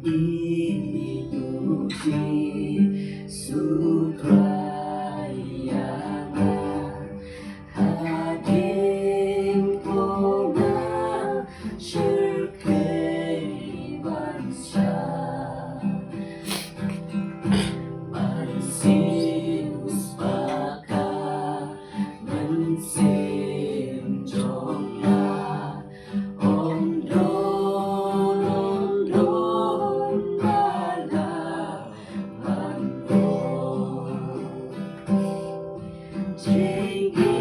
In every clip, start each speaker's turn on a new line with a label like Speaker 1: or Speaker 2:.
Speaker 1: Iduji Sutrayana Hadim Purna Shirkei Vansa Mansim Uspaka Mansim Jongya Om Don Bala Mando Jinggi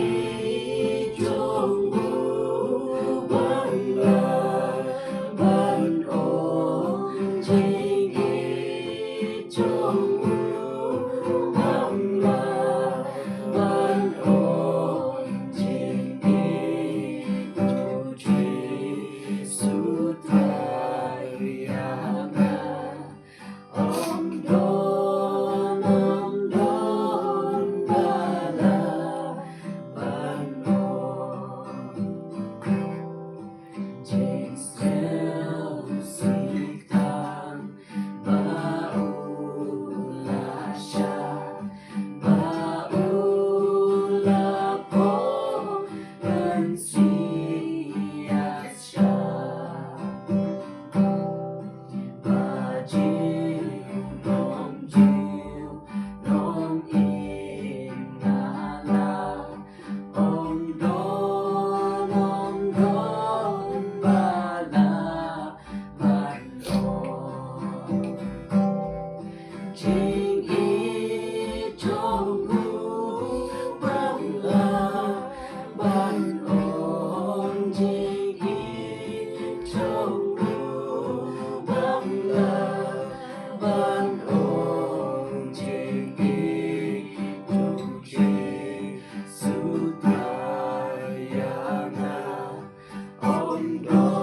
Speaker 1: Jonggu Bala Bando Jinggi Jonggu Bala Bando Jinggi Tuji Sutrayana Om Don Bala Bando Jing Sel Siktan Baulasha Baulapo dan Siasya Bajiu Nom Inala Om Don Bala Bando Jing I Jonggu Bala Ban Om Jing I Jonggu Bala Ban Om Jing I Tuji Sutrayana Om Don